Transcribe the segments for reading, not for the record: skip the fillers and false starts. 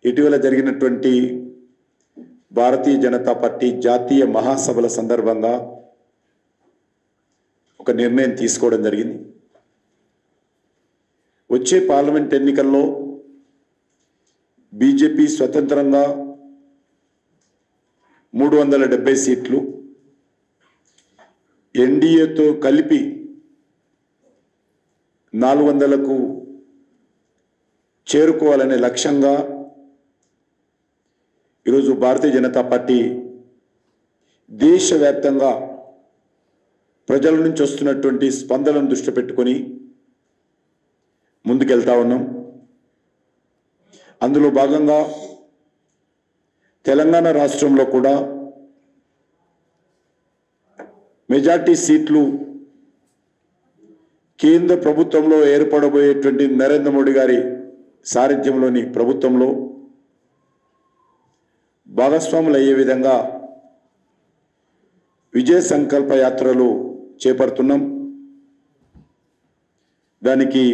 ఇటీవల జరిగినటువంటి భారతీయ జనతా పార్టీ జాతీయ మహాసభల సందర్భంగా ఒక నిర్ణయం తీసుకోవడం జరిగింది. వచ్చే పార్లమెంట్ ఎన్నికల్లో బీజేపీ స్వతంత్రంగా 370 సీట్లు, ఎన్డీఏతో కలిపి 400కు చేరుకోవాలనే లక్ష్యంగా ఈరోజు భారతీయ జనతా పార్టీ దేశవ్యాప్తంగా ప్రజల నుంచి వస్తున్నటువంటి స్పందనను దృష్టి పెట్టుకొని ముందుకెళ్తా ఉన్నాం. అందులో భాగంగా తెలంగాణ రాష్ట్రంలో కూడా మెజార్టీ సీట్లు కేంద్ర ప్రభుత్వంలో ఏర్పడబోయేటువంటి నరేంద్ర మోడీ గారి సారథ్యంలోని ప్రభుత్వంలో భాగస్వాములు అయ్యే విధంగా విజయ సంకల్ప యాత్రలు చేపడుతున్నాం. దానికి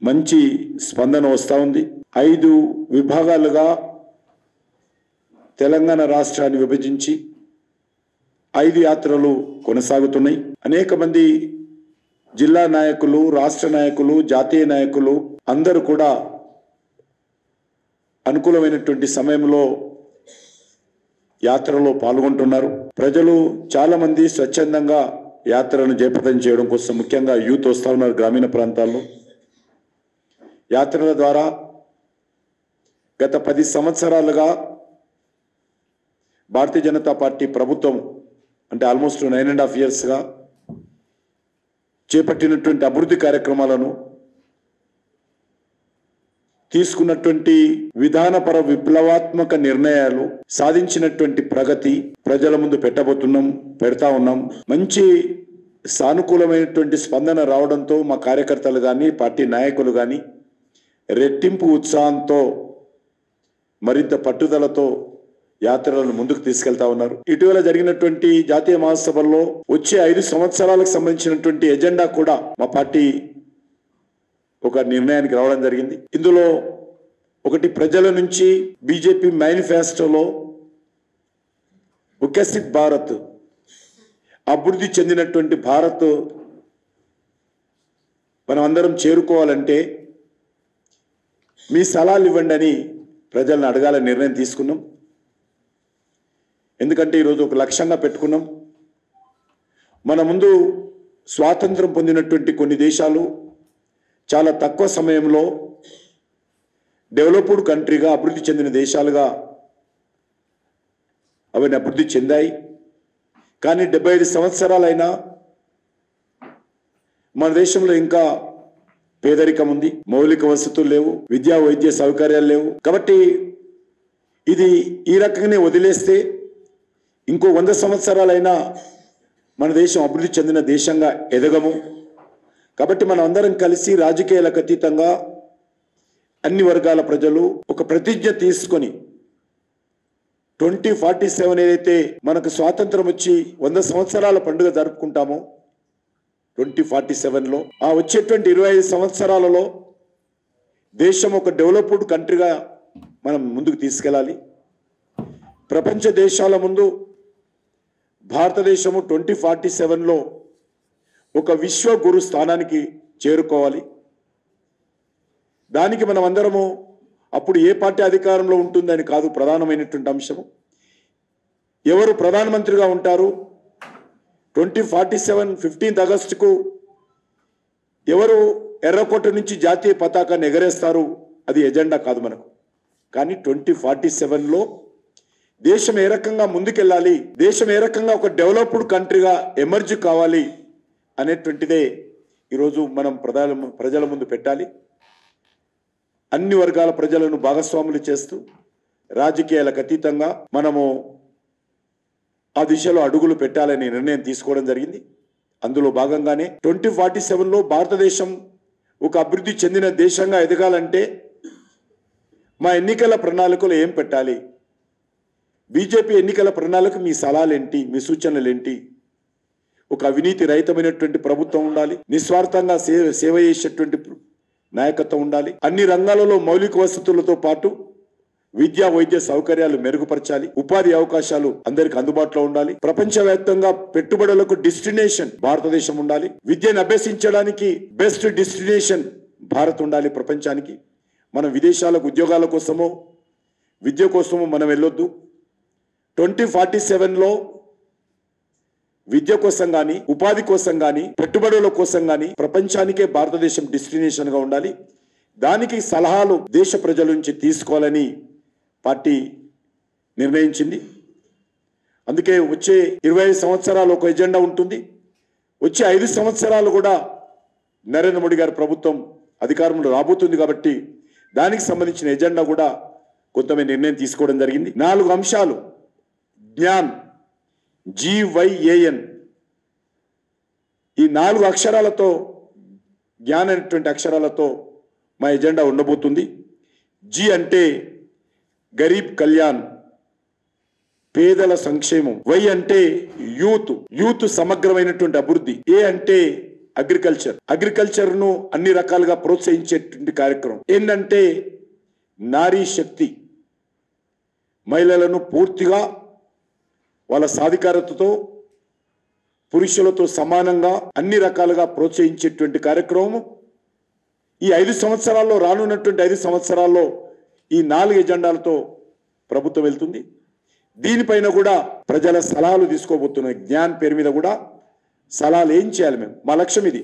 మంచి స్పందన వస్తూ ఉంది. 5 విభాగాలుగా తెలంగాణ రాష్ట్రాన్ని విభజించి 5 యాత్రలు కొనసాగుతున్నాయి. అనేక మంది జిల్లా నాయకులు, రాష్ట్ర నాయకులు, జాతీయ నాయకులు అందరూ కూడా అనుకూలమైనటువంటి సమయంలో యాత్రలో పాల్గొంటున్నారు. ప్రజలు చాలా మంది స్వచ్ఛందంగా యాత్రను జయప్రదం చేయడం కోసం ముఖ్యంగా యూత్ వస్తూ ఉన్నారు. గ్రామీణ ప్రాంతాల్లో యాత్రల ద్వారా గత 10 సంవత్సరాలుగా భారతీయ జనతా పార్టీ ప్రభుత్వం అంటే ఆల్మోస్ట్ 9.5 ఇయర్స్గా చేపట్టినటువంటి అభివృద్ధి కార్యక్రమాలను, తీసుకున్నటువంటి విధానపర విప్లవాత్మక నిర్ణయాలు, సాధించినటువంటి ప్రగతి ప్రజల ముందు పెడతా ఉన్నాం. మంచి సానుకూలమైనటువంటి స్పందన రావడంతో మా కార్యకర్తలు కానీ, పార్టీ నాయకులు కానీ రెట్టింపు ఉత్సాహంతో, మరింత పట్టుదలతో యాత్రలను ముందుకు తీసుకెళ్తా ఉన్నారు. ఇటీవల జరిగినటువంటి జాతీయ మహాసభల్లో వచ్చే 5 సంవత్సరాలకు సంబంధించినటువంటి ఎజెండా కూడా మా పార్టీ ఒక నిర్ణయానికి రావడం జరిగింది. ఇందులో ఒకటి, ప్రజల నుంచి బీజేపీ మేనిఫెస్టోలో వికసిత్ భారత్, అభివృద్ధి చెందినటువంటి భారత్ మనం అందరం చేరుకోవాలంటే మీ సలహాలు ఇవ్వండి అని ప్రజలను అడగాలని నిర్ణయం తీసుకున్నాం. ఎందుకంటే ఈరోజు ఒక లక్ష్యంగా పెట్టుకున్నాం. మన ముందు స్వాతంత్రం పొందినటువంటి కొన్ని దేశాలు చాలా తక్కువ సమయంలో డెవలప్డ్ కంట్రీగా, అభివృద్ధి చెందిన దేశాలుగా అవన్నీ అభివృద్ధి చెందాయి. కానీ 75 సంవత్సరాలైనా మన దేశంలో ఇంకా పేదరికం ఉంది, మౌలిక వసతులు లేవు, విద్యా వైద్య సౌకర్యాలు లేవు. కాబట్టి ఇది ఈ రకంగానే వదిలేస్తే ఇంకో 100 సంవత్సరాలైనా మన దేశం అభివృద్ధి చెందిన దేశంగా ఎదగము. కాబట్టి మనం అందరం కలిసి రాజకీయాలకు అతీతంగా అన్ని వర్గాల ప్రజలు ఒక ప్రతిజ్ఞ తీసుకొని 2047 ఏదైతే మనకు స్వాతంత్రం వచ్చి 100 సంవత్సరాల పండుగ జరుపుకుంటామో 2047లో ఆ వచ్చేటువంటి 25 సంవత్సరాలలో దేశం ఒక డెవలప్డ్ కంట్రీగా మనం ముందుకు తీసుకెళ్ళాలి. ప్రపంచ దేశాల ముందు భారతదేశము 2047లో ఒక విశ్వ గురు స్థానానికి చేరుకోవాలి. దానికి మనం అందరము అప్పుడు ఏ పార్టీ అధికారంలో ఉంటుందని కాదు ప్రధానమైనటువంటి అంశము. ఎవరు ప్రధానమంత్రిగా ఉంటారు, 2047 15th ఆగస్టుకు ఎవరు ఎర్రకోట నుంచి జాతీయ పతాకాన్ని ఎగరేస్తారు, అది ఎజెండా కాదు మనకు. కానీ 2047లో దేశం ఏ రకంగా ముందుకెళ్ళాలి, దేశం ఏ రకంగా ఒక డెవలప్డ్ కంట్రీగా ఎమర్జ్ కావాలి అనేటువంటిదే ఈరోజు మనం ప్రజల ముందు పెట్టాలి. అన్ని వర్గాల ప్రజలను భాగస్వాములు చేస్తూ రాజకీయాలకు అతీతంగా మనము ఆ దిశలో అడుగులు పెట్టాలని నిర్ణయం తీసుకోవడం జరిగింది. అందులో భాగంగానే 2047లో భారతదేశం ఒక అభివృద్ధి చెందిన దేశంగా ఎదగాలంటే మా ఎన్నికల ప్రణాళికలో ఏం పెట్టాలి, బీజేపీ ఎన్నికల ప్రణాళిక మీ సలహాలేంటి, మీ సూచనలేంటి, ఒక అవినీతి రహితమైనటువంటి ప్రభుత్వం ఉండాలి, నిస్వార్థంగా సేవ చేసేటువంటి నాయకత్వం ఉండాలి, అన్ని రంగాలలో మౌలిక వసతులతో పాటు విద్యా వైద్య సౌకర్యాలు మెరుగుపరచాలి, ఉపాధి అవకాశాలు అందరికి అందుబాటులో ఉండాలి, ప్రపంచవ్యాప్తంగా పెట్టుబడులకు డెస్టినేషన్ భారతదేశం ఉండాలి, విద్యను అభ్యసించడానికి బెస్ట్ డెస్టినేషన్ భారత్ ఉండాలి ప్రపంచానికి. మనం విదేశాలకు ఉద్యోగాల కోసమో విద్య కోసమో మనం వెళ్ళొద్దు. 2047లో విద్య కోసం కానీ ఉపాధి కోసం కానీ పెట్టుబడుల కోసం కానీ ప్రపంచానికే భారతదేశం డెస్టినేషన్ గా ఉండాలి. దానికి సలహాలు దేశ ప్రజల నుంచి తీసుకోవాలని పార్టీ నిర్ణయించింది. అందుకే వచ్చే 25 సంవత్సరాలు ఒక ఎజెండా ఉంటుంది. వచ్చే 5 సంవత్సరాలు కూడా నరేంద్ర మోడీ గారి ప్రభుత్వం అధికారంలో రాబోతుంది కాబట్టి దానికి సంబంధించిన ఎజెండా కూడా కొంతమంది నిర్ణయం తీసుకోవడం జరిగింది. 4 అంశాలు జ్ఞాన్, GYAN, ఈ 4 అక్షరాలతో జ్ఞాన్ అనేటువంటి అక్షరాలతో మా ఎజెండా ఉండబోతుంది. జి అంటే గరీబ్ కళ్యాణ్, పేదల సంక్షేమం. వై అంటే యూత్ సమగ్రమైనటువంటి అభివృద్ధి. ఏ అంటే అగ్రికల్చర్ ను అన్ని రకాలుగా ప్రోత్సహించేటువంటి కార్యక్రమం. ఏంటంటే నారీ శక్తి, మహిళలను పూర్తిగా వాళ్ళ సాధికారతతో పురుషులతో సమానంగా అన్ని రకాలుగా ప్రోత్సహించేటువంటి కార్యక్రమం ఈ 5 సంవత్సరాల్లో, రానున్నటువంటి 5 సంవత్సరాల్లో ఈ 4 ఎజెండాలతో ప్రభుత్వం వెళ్తుంది. దీనిపైన కూడా ప్రజల సలహాలు తీసుకోబోతున్నాయి. జ్ఞాన్ పేరు మీద కూడా సలహాలు ఏం చేయాలి, మేము మా లక్ష్యం ఇది.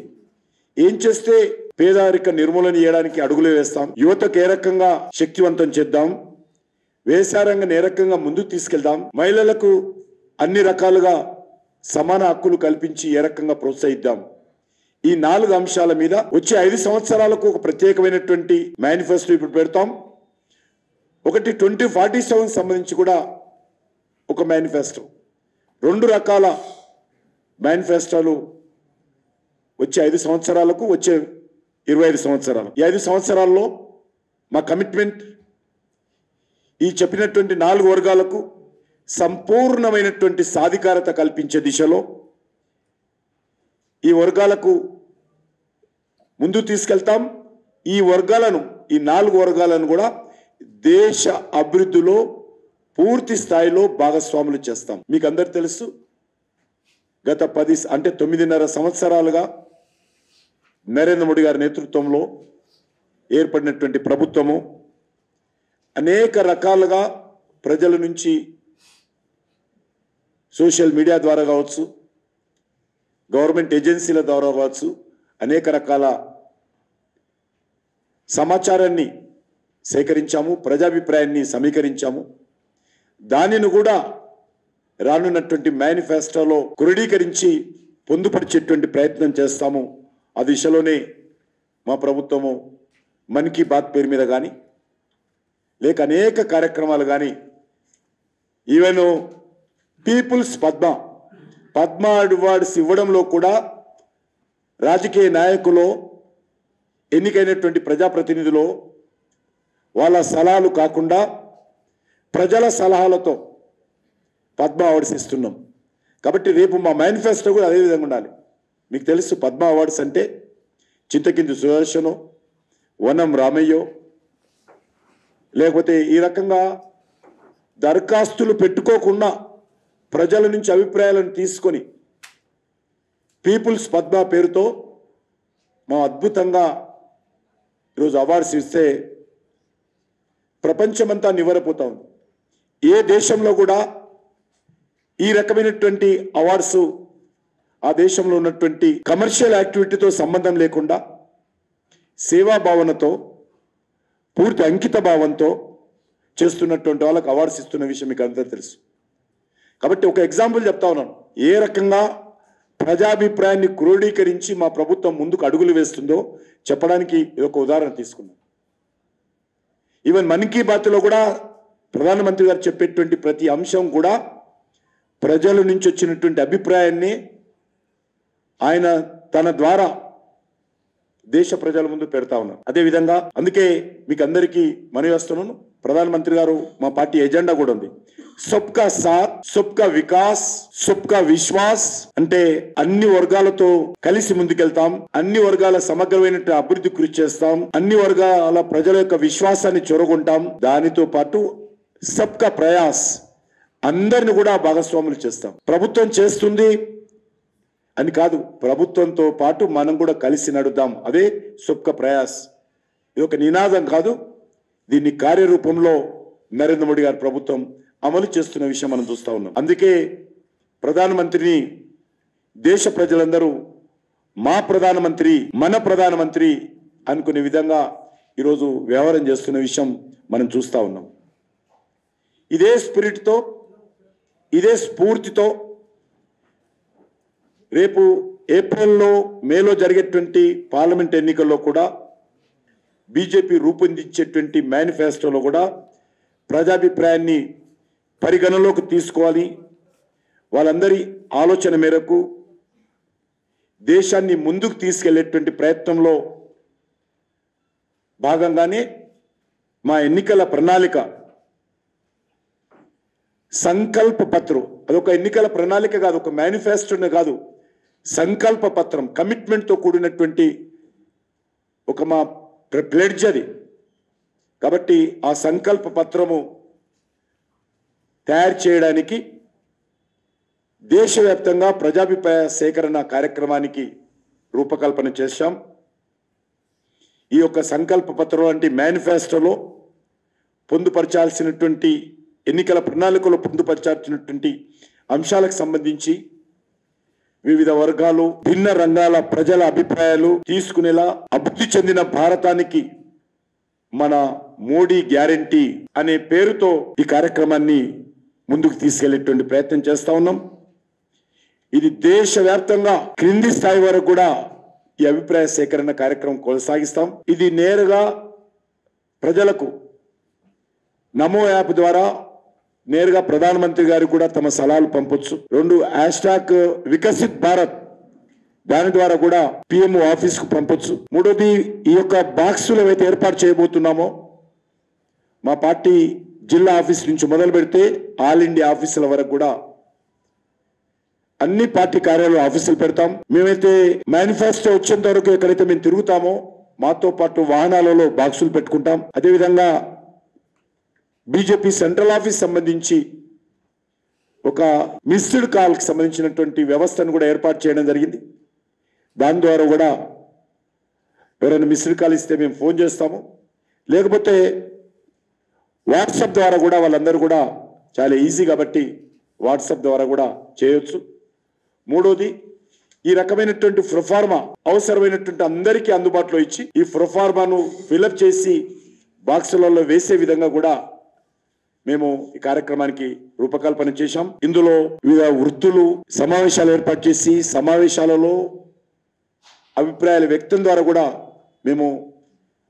ఏం చేస్తే పేదరిక నిర్మూలన చేయడానికి అడుగులు వేస్తాం, యువతకు ఏ రకంగా శక్తివంతం చేద్దాం, వ్యవసాయ రంగాన్ని ఏ రకంగా ముందుకు తీసుకెళ్దాం, మహిళలకు అన్ని రకాలుగా సమాన హక్కులు కల్పించి ఏ రకంగా ప్రోత్సహిద్దాం. ఈ 4 అంశాల మీద వచ్చే 5 సంవత్సరాలకు ఒక ప్రత్యేకమైనటువంటి మేనిఫెస్టో ఇప్పుడు పెడతాం. ఒకటి 2047 సంబంధించి కూడా ఒక మేనిఫెస్టో. 2 రకాల మేనిఫెస్టోలు వచ్చే 5 సంవత్సరాలకు, వచ్చే 25 సంవత్సరాలు. ఈ 5 సంవత్సరాల్లో మా కమిట్మెంట్ ఈ చెప్పినటువంటి 4 వర్గాలకు సంపూర్ణమైనటువంటి సాధికారత కల్పించే దిశలో ఈ వర్గాలకు ముందు తీసుకెళ్తాం. ఈ 4 వర్గాలను కూడా దేశ అభివృద్ధిలో పూర్తి స్థాయిలో భాగస్వాములు చేస్తాం. మీకు అందరు తెలుసు, గత 9.5 సంవత్సరాలుగా నరేంద్ర మోడీ గారి నేతృత్వంలో ఏర్పడినటువంటి ప్రభుత్వము అనేక రకాలుగా ప్రజల నుంచి సోషల్ మీడియా ద్వారా కావచ్చు, గవర్నమెంట్ ఏజెన్సీల ద్వారా కావచ్చు, అనేక రకాల సమాచారాన్ని సేకరించాము, ప్రజాభిప్రాయాన్ని సమీకరించాము. దానిని కూడా రానున్నటువంటి మేనిఫెస్టోలో క్రోడీకరించి పొందుపరిచేటువంటి ప్రయత్నం చేస్తాము. ఆ దిశలోనే మా ప్రభుత్వము మన్ కీ బాత్ పేరు మీద కానీ, లేక అనేక కార్యక్రమాలు కానీ, ఈవెన్ పీపుల్స్ పద్మ అవార్డ్స్ ఇవ్వడంలో కూడా రాజకీయ నాయకులు, ఎన్నికైనటువంటి ప్రజాప్రతినిధులు వాళ్ళ సలహాలు కాకుండా ప్రజల సలహాలతో పద్మ అవార్డ్స్ ఇస్తున్నాం. కాబట్టి రేపు మా మేనిఫెస్టో కూడా అదే విధంగా ఉండాలి. మీకు తెలుసు, పద్మ అవార్డ్స్ అంటే చింతకింది సుదర్శనో, వనం రామయ్యో, లేకపోతే ఈ రకంగా దరఖాస్తులు పెట్టుకోకుండా ప్రజల నుంచి అభిప్రాయాలను తీసుకొని పీపుల్స్ పద్మ పేరుతో మా అద్భుతంగా ఈరోజు అవార్డ్స్ ఇస్తే ప్రపంచమంతా నివ్వెరపోతా ఉంది. ఏ దేశంలో కూడా ఈ రకమైనటువంటి అవార్డ్స్ ఆ దేశంలో ఉన్నటువంటి కమర్షియల్ యాక్టివిటీతో సంబంధం లేకుండా సేవా భావనతో, పూర్తి అంకిత భావంతో చేస్తున్నటువంటి వాళ్ళకి అవార్డ్స్ ఇస్తున్న విషయం మీకు అందరూ తెలుసు. కాబట్టి ఒక ఎగ్జాంపుల్ చెప్తా ఉన్నాను, ఏ రకంగా ప్రజాభిప్రాయాన్ని క్రోడీకరించి మా ప్రభుత్వం ముందుకు అడుగులు వేస్తుందో చెప్పడానికి ఒక ఉదాహరణ తీసుకున్నాం. ఈవెన్ మన్ కీ బాత్లో కూడా ప్రధానమంత్రి గారు చెప్పేటువంటి ప్రతి అంశం కూడా ప్రజల నుంచి వచ్చినటువంటి అభిప్రాయాన్ని ఆయన తన ద్వారా దేశ ప్రజల ముందు పెడతా ఉన్నారు. అదేవిధంగా అందుకే మీకు అందరికీ మనవి చేస్తున్నాను, ప్రధానమంత్రి గారు మా పార్టీ ఎజెండా కూడా ఉంది, సబ్కా సాత్, సబ్కా వికాస్, సబ్కా విశ్వాస్ అంటే అన్ని వర్గాలతో కలిసి ముందుకెళ్తాం, అన్ని వర్గాల సమగ్రమైన అభివృద్ధి కృషి చేస్తాం, అన్ని వర్గాల ప్రజల యొక్క విశ్వాసాన్ని చొరగొంటాం. దానితో పాటు సబ్కా ప్రయాస్ అందరిని కూడా భాగస్వాములు చేస్తాం. ప్రభుత్వం చేస్తుంది అని కాదు, ప్రభుత్వంతో పాటు మనం కూడా కలిసి నడుద్దాం. అదే సబ్కా ప్రయాస్. ఇది ఒక నినాదం కాదు, దీన్ని కార్యరూపంలో నరేంద్ర మోడీ గారి ప్రభుత్వం అమలు చేస్తున్న విషయం మనం చూస్తూ ఉన్నాం. అందుకే ప్రధానమంత్రిని దేశ ప్రజలందరూ మా ప్రధానమంత్రి, మన ప్రధానమంత్రి అనుకునే విధంగా ఈరోజు వ్యవహారం చేస్తున్న విషయం మనం చూస్తూ ఉన్నాం. ఇదే స్పిరిట్తో, ఇదే స్ఫూర్తితో రేపు ఏప్రిల్లో, మేలో జరిగేటువంటి పార్లమెంట్ ఎన్నికల్లో కూడా బీజేపీ రూపొందించేటువంటి మేనిఫెస్టోలో కూడా ప్రజాభిప్రాయాన్ని పరిగణలోకి తీసుకోవాలి. వాళ్ళందరి ఆలోచన మేరకు దేశాన్ని ముందుకు తీసుకెళ్లేటువంటి ప్రయత్నంలో భాగంగానే మా ఎన్నికల ప్రణాళిక సంకల్ప పత్రం, అదొక ఎన్నికల ప్రణాళిక కాదు, ఒక మేనిఫెస్టోనే కాదు, సంకల్ప పత్రం, కమిట్మెంట్తో కూడినటువంటి ఒక మా ప్లెడ్జ్ అది. కాబట్టి ఆ సంకల్ప పత్రము తయారు చేయడానికి దేశవ్యాప్తంగా ప్రజాభిప్రాయ సేకరణ కార్యక్రమానికి రూపకల్పన చేశాం. ఈ యొక్క సంకల్ప పత్రం అంటే మేనిఫెస్టోలో పొందుపరచాల్సినటువంటి, ఎన్నికల ప్రణాళికలో పొందుపరచాల్సినటువంటి అంశాలకు సంబంధించి వివిధ వర్గాలు, భిన్న రంగాల ప్రజల అభిప్రాయాలు తీసుకునేలా అభివృద్ధి చెందిన భారతానికి మన మోడీ గ్యారంటీ అనే పేరుతో ఈ కార్యక్రమాన్ని ముందుకు తీసుకెళ్లేటువంటి ప్రయత్నం చేస్తా ఉన్నాం. ఇది దేశవ్యాప్తంగా క్రింది స్థాయి వరకు కూడా ఈ అభిప్రాయ సేకరణ కార్యక్రమం కొనసాగిస్తాం. ఇది నేరుగా ప్రజలకు నమో యాప్ ద్వారా నేరుగా ప్రధానమంత్రి గారు కూడా తమ సలహాలు పంపొచ్చు. 2 హ్యాష్‌ట్యాగ్ వికసిత్ భారత్, దాని ద్వారా కూడా పిఎంఓ ఆఫీస్కు పంపొచ్చు. 3వది ఈ యొక్క బాక్సులు ఏవైతే ఏర్పాటు చేయబోతున్నామో మా పార్టీ జిల్లా ఆఫీస్ నుంచి మొదలు పెడితే ఆల్ ఇండియా ఆఫీసుల వరకు కూడా అన్ని పార్టీ కార్యాలయాలు ఆఫీసులు పెడతాం. మేమైతే మేనిఫెస్టో వచ్చేంత వరకు ఎక్కడైతే మేము తిరుగుతామో మాతో పాటు వాహనాలలో బాక్సులు పెట్టుకుంటాం. అదేవిధంగా బీజేపీ సెంట్రల్ ఆఫీస్ సంబంధించి ఒక మిస్డ్ కాల్కి సంబంధించినటువంటి వ్యవస్థను కూడా ఏర్పాటు చేయడం జరిగింది. దాని ద్వారా కూడా ఎవరైనా మిస్డ్ కాల్ ఇస్తే మేము ఫోన్ చేస్తాము, లేకపోతే వాట్సాప్ ద్వారా కూడా వాళ్ళందరూ కూడా చాలా ఈజీ కాబట్టి వాట్సాప్ ద్వారా కూడా చేయొచ్చు. 3వది ఈ రకమైనటువంటి ప్రొఫార్మా అవసరమైనటువంటి అందరికీ అందుబాటులో ఇచ్చి ఈ ప్రొఫార్మాను ఫిలప్ చేసి బాక్సులలో వేసే విధంగా కూడా మేము ఈ కార్యక్రమానికి రూపకల్పన చేశాం. ఇందులో వివిధ వృత్తులు సమావేశాలు ఏర్పాటు చేసి సమావేశాలలో అభిప్రాయాల వ్యక్తం ద్వారా కూడా మేము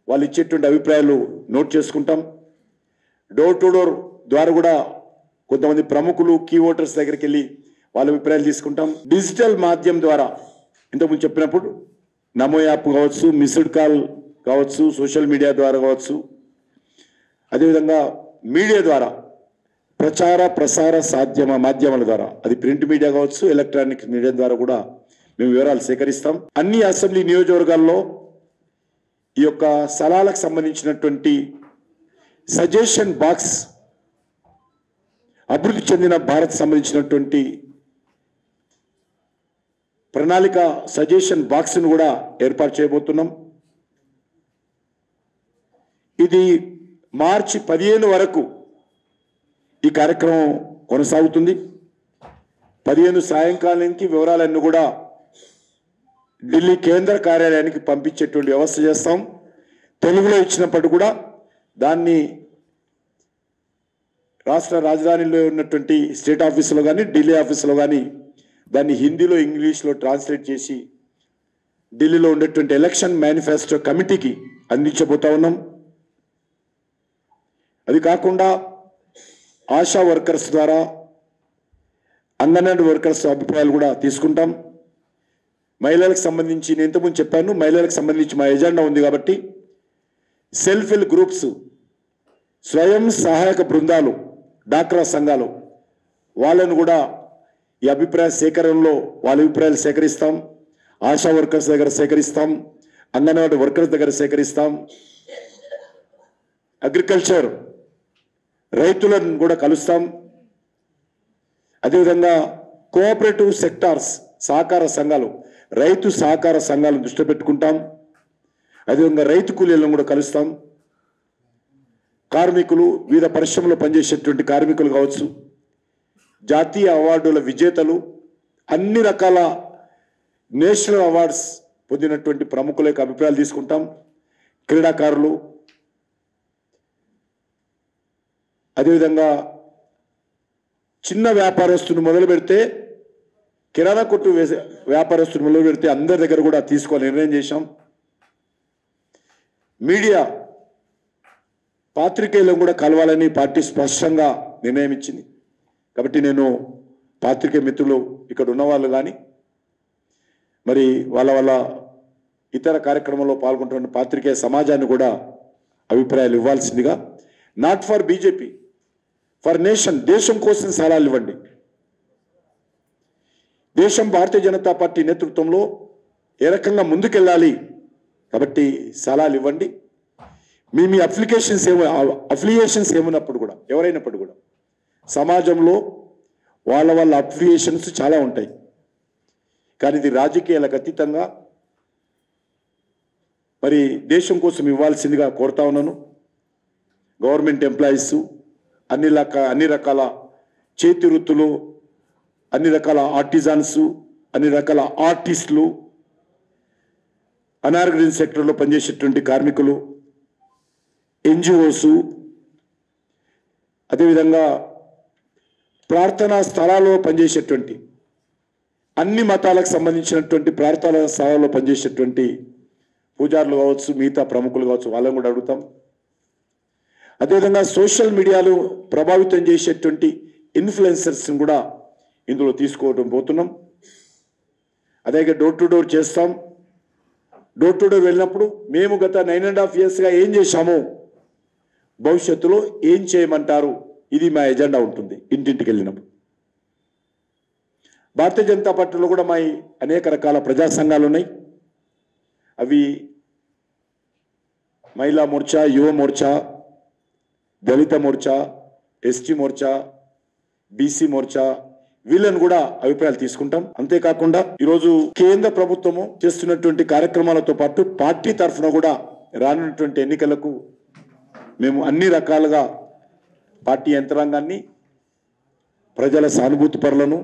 వాళ్ళు ఇచ్చేటువంటి అభిప్రాయాలు నోట్ చేసుకుంటాం. డోర్ టు డోర్ ద్వారా కూడా కొంతమంది ప్రముఖులు కీ ఓటర్స్ దగ్గరికి వెళ్ళి వాళ్ళ అభిప్రాయాలు తీసుకుంటాం. డిజిటల్ మాధ్యమం ద్వారా ఇంతకుముందు చెప్పినప్పుడు నమో యాప్ కావచ్చు, మిస్డ్ కాల్ కావచ్చు, సోషల్ మీడియా ద్వారా కావచ్చు, అదేవిధంగా మీడియా ద్వారా ప్రచార ప్రసార మాధ్యమాల ద్వారా, అది ప్రింట్ మీడియా కావచ్చు, ఎలక్ట్రానిక్ మీడియా ద్వారా కూడా మేము వివరాలు సేకరిస్తాం. అన్ని అసెంబ్లీ నియోజకవర్గాల్లో ఈ యొక్క సలహాలకు సంబంధించినటువంటి సజెషన్ బాక్స్, అభివృద్ధి చెందిన భారత్ సంబంధించినటువంటి ప్రణాళిక సజెషన్ బాక్స్ను కూడా ఏర్పాటు చేయబోతున్నాం. ఇది మార్చి 15 వరకు ఈ కార్యక్రమం కొనసాగుతుంది. 15 సాయంకాలానికి వివరాలన్నీ కూడా ఢిల్లీ కేంద్ర కార్యాలయానికి పంపించేటువంటి వ్యవస్థ చేస్తాం. తెలుగులో ఇచ్చినప్పటికీ కూడా దాన్ని రాష్ట్ర రాజధానిలో ఉన్నటువంటి స్టేట్ ఆఫీసులో కానీ ఢిల్లీ ఆఫీసులో కానీ దాన్ని హిందీలో ఇంగ్లీష్లో ట్రాన్స్లేట్ చేసి ఢిల్లీలో ఉండేటువంటి ఎలక్షన్ మేనిఫెస్టో కమిటీకి అందించబోతా ఉన్నాం. అది కాకుండా ఆశా వర్కర్స్ ద్వారా, అంగన్వాడీ వర్కర్స్ అభిప్రాయాలు కూడా తీసుకుంటాం. మహిళలకు సంబంధించి నేను ఇంతకుముందు చెప్పాను, మహిళలకు సంబంధించి మా ఎజెండా ఉంది కాబట్టి సెల్ఫ్ హెల్ప్ గ్రూప్స్, స్వయం సహాయక బృందాలు, డాక్రా సంఘాలు వాళ్ళను కూడా ఈ అభిప్రాయ సేకరణలో వాళ్ళ అభిప్రాయాలు సేకరిస్తాం. ఆశా వర్కర్స్ దగ్గర సేకరిస్తాం, అంగన్వాడీ వర్కర్స్ దగ్గర సేకరిస్తాం, అగ్రికల్చర్ రైతులను కూడా కలుస్తాం. అదేవిధంగా కోఆపరేటివ్ సెక్టార్స్ సహకార సంఘాలు, రైతు సహకార సంఘాలను దృష్టి పెట్టుకుంటాం. అదేవిధంగా రైతు కూలీలను కూడా కలుస్తాం. కార్మికులు, వివిధ పరిశ్రమలో పనిచేసేటువంటి కార్మికులు కావచ్చు, జాతీయ అవార్డుల విజేతలు, అన్ని రకాల నేషనల్ అవార్డ్స్ పొందినటువంటి ప్రముఖుల యొక్క అభిప్రాయాలు తీసుకుంటాం. క్రీడాకారులు, అదేవిధంగా చిన్న వ్యాపారస్తుని మొదలు పెడితే, కిరాణా కొట్టు వ్యాపారస్తుని మొదలు పెడితే అందరి దగ్గర కూడా తీసుకోవాలి నిర్ణయం చేశాం. మీడియా పాత్రికేయులను కూడా కలవాలని పార్టీ స్పష్టంగా నిర్ణయం ఇచ్చింది. కాబట్టి నేను పాత్రికేయ మిత్రులు ఇక్కడ ఉన్నవాళ్ళు కానీ మరి వాళ్ళ ఇతర కార్యక్రమంలో పాల్గొంటున్న పాత్రికేయ సమాజాన్ని కూడా అభిప్రాయాలు ఇవ్వాల్సిందిగా, not for BJP, for nation, దేశం కోసం సలహాలు ఇవ్వండి. దేశం భారతీయ జనతా పార్టీ నేతృత్వంలో ఏ రకంగా ముందుకెళ్ళాలి కాబట్టి సలహాలు ఇవ్వండి. మీ అఫిలియేషన్స్ ఏమున్నప్పుడు కూడా, ఎవరైనప్పుడు కూడా సమాజంలో వాళ్ళ అఫిలియేషన్స్ చాలా ఉంటాయి. కానీ ఇది రాజకీయాలకు అతీతంగా మరి దేశం కోసం ఇవ్వాల్సిందిగా కోరుతా ఉన్నాను. గవర్నమెంట్ ఎంప్లాయీస్, అన్ని రకాల చేతి వృత్తులు, అన్ని రకాల ఆర్టిజాన్స్, అన్ని రకాల ఆర్టిస్టులు, అనార్గనైజ్డ్ సెక్టర్లో పనిచేసేటువంటి కార్మికులు, ఎన్జిఓస్, అదేవిధంగా ప్రార్థనా స్థలాల్లో పనిచేసేటువంటి అన్ని మతాలకు సంబంధించినటువంటి ప్రార్థనా స్థలాల్లో పనిచేసేటువంటి పూజారులు కావచ్చు, మిగతా ప్రముఖులు కావచ్చు, వాళ్ళని కూడా అడుగుతాం. అదేవిధంగా సోషల్ మీడియాలో ప్రభావితం చేసేటువంటి ఇన్ఫ్లుయెన్సర్స్ని కూడా ఇందులో తీసుకోవడం పోతున్నాం. అదే డోర్ టు డోర్ చేస్తాం. డోర్ టు డోర్ వెళ్ళినప్పుడు మేము గత 9.5 yearsగా ఏం చేశామో భవిష్యత్తులో ఏం చేయమంటారు, ఇది మా ఎజెండా ఉంటుంది. ఇంటింటికి వెళ్ళినప్పుడు భారతీయ జనతా పార్టీలో కూడా మా అనేక రకాల ప్రజా సంఘాలు ఉన్నాయి. అవి మహిళా మోర్చా, యువ మోర్చా, దళిత మోర్చా, ఎస్టీ మోర్చా, బీసీ మోర్చా, వీళ్ళని కూడా అభిప్రాయాలు తీసుకుంటాం. అంతేకాకుండా ఈరోజు కేంద్ర ప్రభుత్వము చేస్తున్నటువంటి కార్యక్రమాలతో పాటు పార్టీ తరఫున కూడా రానున్నటువంటి ఎన్నికలకు మేము అన్ని రకాలుగా పార్టీ యంత్రాంగాన్ని, ప్రజల సానుభూతి పరులను,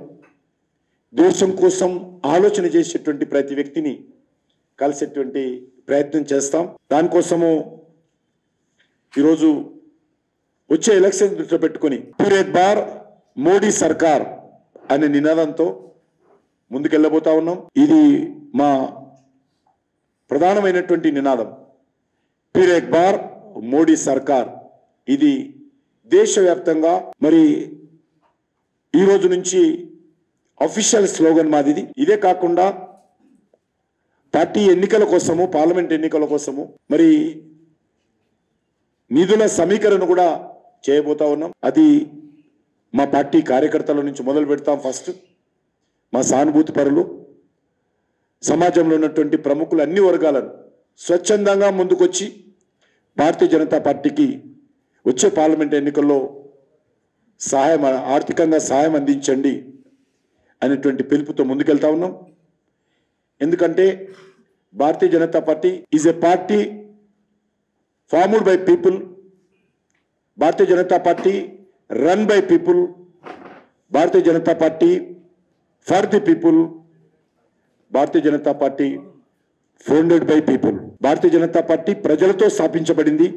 దేశం కోసం ఆలోచన చేసేటువంటి ప్రతి వ్యక్తిని కలిసేటువంటి ప్రయత్నం చేస్తాం. దానికోసము ఈరోజు వచ్చే ఎలక్షన్ దృష్టిలో పెట్టుకుని పూర్ ఏక్ బార్ మోడీ సర్కార్ అనే నినాదంతో ముందుకెళ్ళబోతా ఉన్నాం. ఇది మా ప్రధానమైనటువంటి నినాదం. పూర్ ఏక్ బార్ మోడీ సర్కార్, ఇది దేశవ్యాప్తంగా మరి ఈ రోజు నుంచి అఫీషియల్ స్లోగన్ మాది. ఇదే కాకుండా పార్టీ ఎన్నికల కోసము, పార్లమెంట్ ఎన్నికల కోసము మరి నిధుల సమీకరణ కూడా చేయబోతా ఉన్నాం. అది మా పార్టీ కార్యకర్తల నుంచి మొదలు పెడతాం. ఫస్ట్ మా సానుభూతి పరులు, సమాజంలో ఉన్నటువంటి ప్రముఖులు, అన్ని వర్గాలను స్వచ్ఛందంగా ముందుకొచ్చి భారతీయ జనతా పార్టీకి వచ్చే పార్లమెంట్ ఎన్నికల్లో ఆర్థికంగా సహాయం అందించండి అనేటువంటి పిలుపుతో ముందుకెళ్తా ఉన్నాం. ఎందుకంటే Bharatiya Janata Party is a party formed by people. Bharatiya Janata Party run by people. Bharatiya Janata Party for the people. Bharatiya Janata Party founded by people. Bharatiya Janata Party ప్రజలతో స్థాపించబడింది.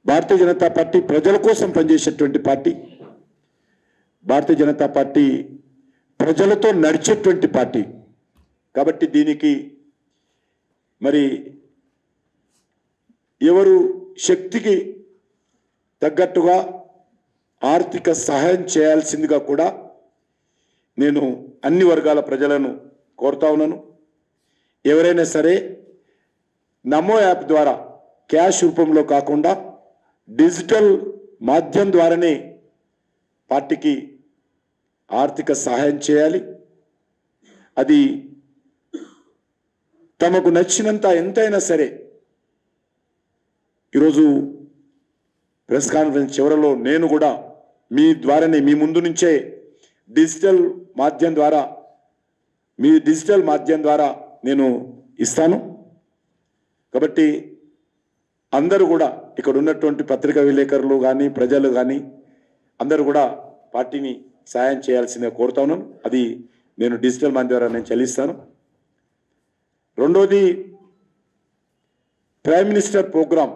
భారతీయ జనతా పార్టీ ప్రజల కోసం పనిచేసేటువంటి పార్టీ. భారతీయ జనతా పార్టీ ప్రజలతో నడిచేటువంటి పార్టీ. కాబట్టి దీనికి మరి ఎవరు శక్తికి తగ్గట్టుగా ఆర్థిక సహాయం చేయాల్సిందిగా కూడా నేను అన్ని వర్గాల ప్రజలను కోరుతా ఉన్నాను. ఎవరైనా సరే నమో యాప్ ద్వారా క్యాష్ రూపంలో కాకుండా డిజిటల్ మాధ్యమం ద్వారానే పార్టీకి ఆర్థిక సహాయం చేయాలి. అది తమకు నచ్చినంత ఎంతైనా సరే. ఈరోజు ప్రెస్ కాన్ఫరెన్స్ చివరలో నేను కూడా మీ ద్వారానే, మీ ముందు నుంచే డిజిటల్ మాధ్యం ద్వారా నేను ఇస్తాను. కాబట్టి అందరూ కూడా ఇక్కడ ఉన్నటువంటి పత్రికా విలేకరులు కానీ ప్రజలు కానీ అందరూ కూడా పార్టీని సాయం చేయాల్సిందిగా కోరుతా ఉన్నాను. అది నేను డిజిటల్ మాధ్యం ద్వారా నేను చెల్లిస్తాను. రెండోది, ప్రైమ్ మినిస్టర్ ప్రోగ్రాం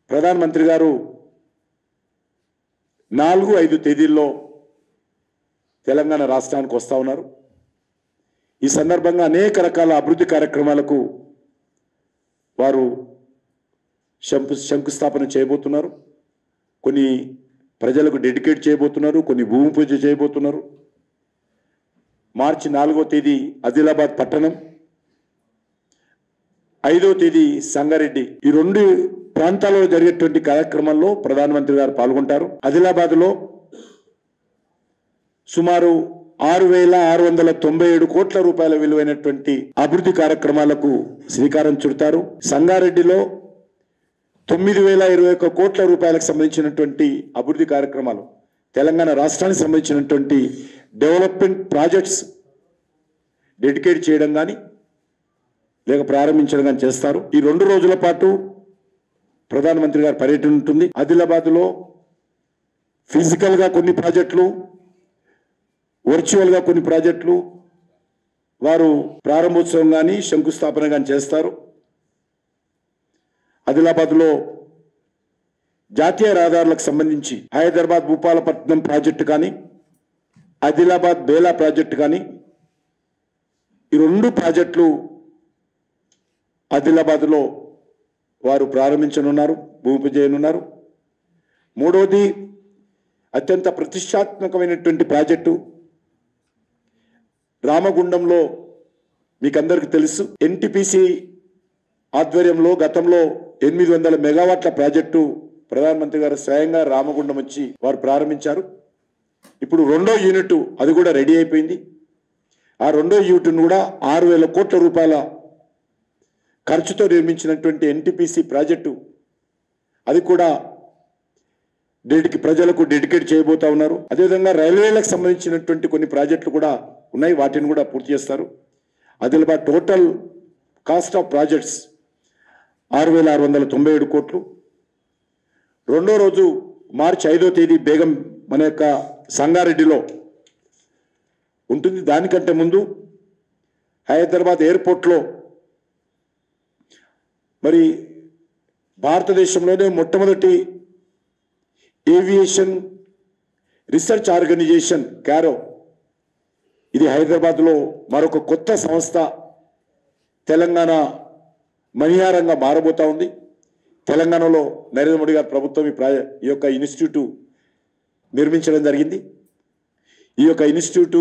ప్రధానమంత్రి గారు 4-5 తేదీల్లో తెలంగాణ రాష్ట్రానికి వస్తూ ఉన్నారు. ఈ సందర్భంగా అనేక రకాల అభివృద్ధి కార్యక్రమాలకు వారు శంకుస్థాపన చేయబోతున్నారు. కొన్ని ప్రజలకు డెడికేట్ చేయబోతున్నారు, కొన్ని భూమి పూజ చేయబోతున్నారు. మార్చి 4వ తేదీ ఆదిలాబాద్ పట్టణం, 5వ తేదీ సంగారెడ్డి. ఈ 2 ప్రాంతాల్లో జరిగేటువంటి కార్యక్రమాల్లో ప్రధానమంత్రి గారు పాల్గొంటారు. ఆదిలాబాద్లో సుమారు 6,697 కోట్ల రూపాయల విలువైనటువంటి అభివృద్ధి కార్యక్రమాలకు శ్రీకారం చుడతారు. సంగారెడ్డిలో 9,021 కోట్ల రూపాయలకు సంబంధించినటువంటి అభివృద్ధి కార్యక్రమాలు, తెలంగాణ రాష్ట్రానికి సంబంధించినటువంటి డెవలప్మెంట్ ప్రాజెక్ట్స్ డెడికేట్ చేయడం కానీ లేక ప్రారంభించడం కానీ చేస్తారు. ఈ 2 రోజుల పాటు ప్రధానమంత్రి గారి పర్యటన ఉంటుంది. ఆదిలాబాద్లో ఫిజికల్గా కొన్ని ప్రాజెక్టులు, వర్చువల్గా కొన్ని ప్రాజెక్టులు వారు ప్రారంభోత్సవం కానీ శంకుస్థాపన కానీ చేస్తారు. ఆదిలాబాద్లో జాతీయ రహదారులకు సంబంధించి హైదరాబాద్ భూపాలపట్నం ప్రాజెక్టు కానీ, ఆదిలాబాద్ బేలా ప్రాజెక్టు కానీ, ఈ 2 ప్రాజెక్టులు ఆదిలాబాద్లో వారు ప్రారంభించనున్నారు, భూమి పూజ చేయనున్నారు. మూడవది, అత్యంత ప్రతిష్టాత్మకమైనటువంటి ప్రాజెక్టు రామగుండంలో. మీకు అందరికీ తెలుసు, ఎన్టీపీసీ ఆధ్వర్యంలో గతంలో 800 మెగావాట్ల ప్రాజెక్టు ప్రధానమంత్రి గారు స్వయంగా రామగుండం వచ్చి వారు ప్రారంభించారు. ఇప్పుడు 2వ యూనిట్ అది కూడా రెడీ అయిపోయింది. ఆ 2వ యూనిట్ను కూడా 6,000 కోట్ల రూపాయల ఖర్చుతో నిర్మించినటువంటి ఎన్టీపీసీ ప్రాజెక్టు, అది కూడా ప్రజలకు డెడికేట్ చేయబోతా ఉన్నారు. అదేవిధంగా రైల్వేలకు సంబంధించినటువంటి కొన్ని ప్రాజెక్టులు కూడా ఉన్నాయి, వాటిని కూడా పూర్తి చేస్తారు. Adilabad total cost of projects 6,697 కోట్లు. 2వ రోజు మార్చి 5వ తేదీ బేగం మన యొక్క సంగారెడ్డిలో ఉంటుంది. దానికంటే ముందు హైదరాబాద్ ఎయిర్పోర్ట్లో మరి భారతదేశంలోనే మొట్టమొదటి ఏవియేషన్ రీసెర్చ్ ఆర్గనైజేషన్ క్యారో, ఇది హైదరాబాద్లో మరొక కొత్త సంస్థ తెలంగాణ మణిహారంగా మారబోతా ఉంది. తెలంగాణలో నరేంద్ర మోడీ గారి ప్రభుత్వం ఈ యొక్క ఇన్స్టిట్యూట్ నిర్మించడం జరిగింది. ఈ యొక్క ఇన్స్టిట్యూట్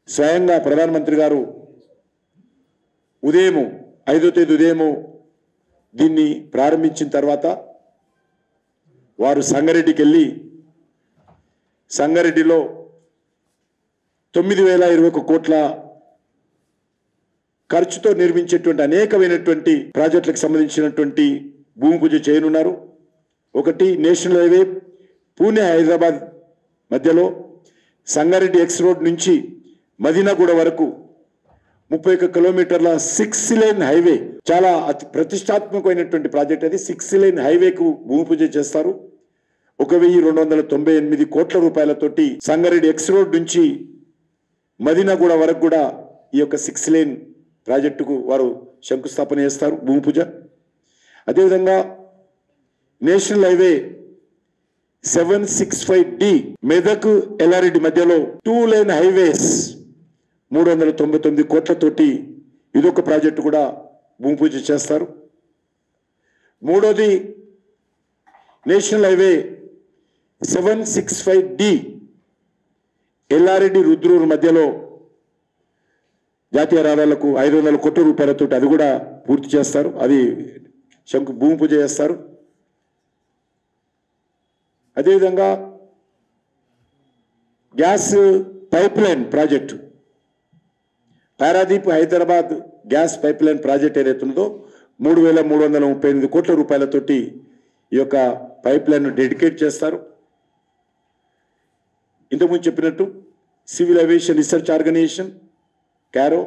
స్వయంగా ప్రధానమంత్రి గారు ఉదయం 5వ తేదీ ఉదయం దీన్ని ప్రారంభించిన తర్వాత వారు సంగారెడ్డికి వెళ్ళి సంగారెడ్డిలో 9,021 కోట్ల ఖర్చుతో నిర్మించేటువంటి అనేకమైనటువంటి ప్రాజెక్టులకు సంబంధించినటువంటి భూమి పూజ చేయనున్నారు. ఒకటి, నేషనల్ హైవే పూణే హైదరాబాద్ మధ్యలో సంగారెడ్డి ఎక్స్ రోడ్ నుంచి మదీనాగూడ వరకు 31 కిలోమీటర్ల 6 లేన్ హైవే, చాలా అతి ప్రతిష్టాత్మకమైనటువంటి ప్రాజెక్ట్. అది 6 లేన్ హైవేకు భూమి పూజ చేస్తారు. 1,298 కోట్ల రూపాయలతోటి సంగారెడ్డి ఎక్స్ రోడ్ నుంచి మదీనాగూడ వరకు కూడా ఈ యొక్క 6 లేన్ ప్రాజెక్టుకు వారు శంకుస్థాపన చేస్తారు, భూమి పూజ. అదేవిధంగా national highway 765D Medak Yellareddy మధ్యలో 2 లేన్ హైవేస్ 399 కోట్లతోటి ఇదొక ప్రాజెక్టు కూడా భూమి పూజ చేస్తారు. మూడోది, national highway 765D Yellareddy Rudrur మధ్యలో జాతీయ రహదారులకు 500 కోట్ల రూపాయలతో అది కూడా పూర్తి చేస్తారు, అది భూమి పూజ చేస్తారు. అదేవిధంగా gas pipe line project, Paradip Hyderabad gas pipe line project ఏదైతుందో 3,338 కోట్ల రూపాయలతోటి ఈ యొక్క పైప్ లైన్ డెడికేట్ చేస్తారు. ఇంతకుముందు చెప్పినట్టు civil aviation research organization CARO,